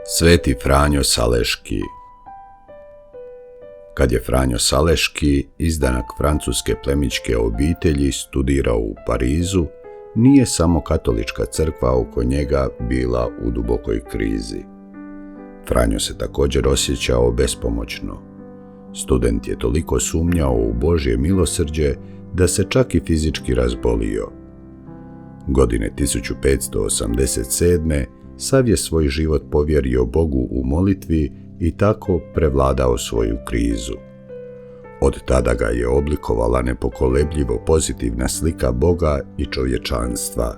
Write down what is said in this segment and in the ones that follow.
Sveti Franjo Saleški. Kad je Franjo Saleški, izdanak francuske plemićke obitelji, studirao u Parizu, nije samo katolička crkva oko njega bila u dubokoj krizi. Franjo se također osjećao bespomoćno. Student je toliko sumnjao u Božje milosrđe da se čak i fizički razbolio. Godine 1587. sav je svoj život povjerio Bogu u molitvi i tako prevladao svoju krizu. Od tada ga je oblikovala nepokolebljivo pozitivna slika Boga i čovječanstva.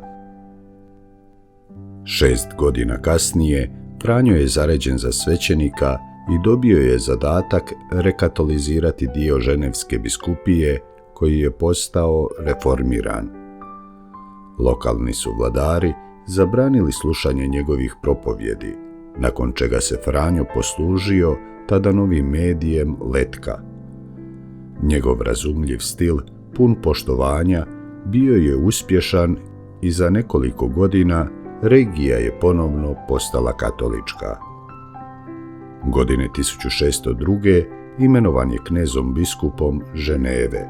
6 godina kasnije, Franjo je zaređen za svećenika i dobio je zadatak rekatolizirati dio Ženevske biskupije, koji je postao reformiran. Lokalni su vladari zabranili slušanje njegovih propovjedi, nakon čega se Franjo poslužio tada novim medijem letka. Njegov razumljiv stil, pun poštovanja, bio je uspješan i za nekoliko godina regija je ponovno postala katolička. Godine 1602. imenovan je knezom biskupom Ženeve.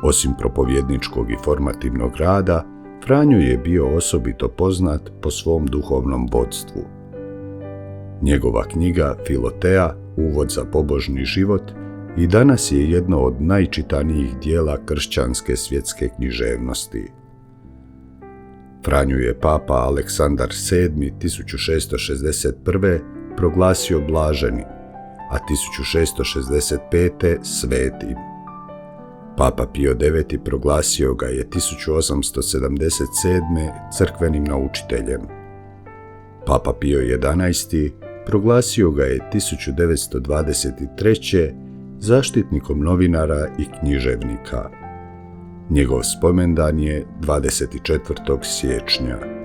Osim propovjedničkog i formativnog rada, Franjo je bio osobito poznat po svom duhovnom vodstvu. Njegova knjiga Filotea, uvod za pobožni život, i danas je jedno od najčitanijih dijela kršćanske svjetske književnosti. Franju je papa Aleksandar VII 1661. proglasio blaženim, a 1665. svetim. Papa Pio IX proglasio ga je 1877. crkvenim naučiteljem. Papa Pio XI proglasio ga je 1923. zaštitnikom novinara i književnika. Njegov spomendan je 24. siječnja.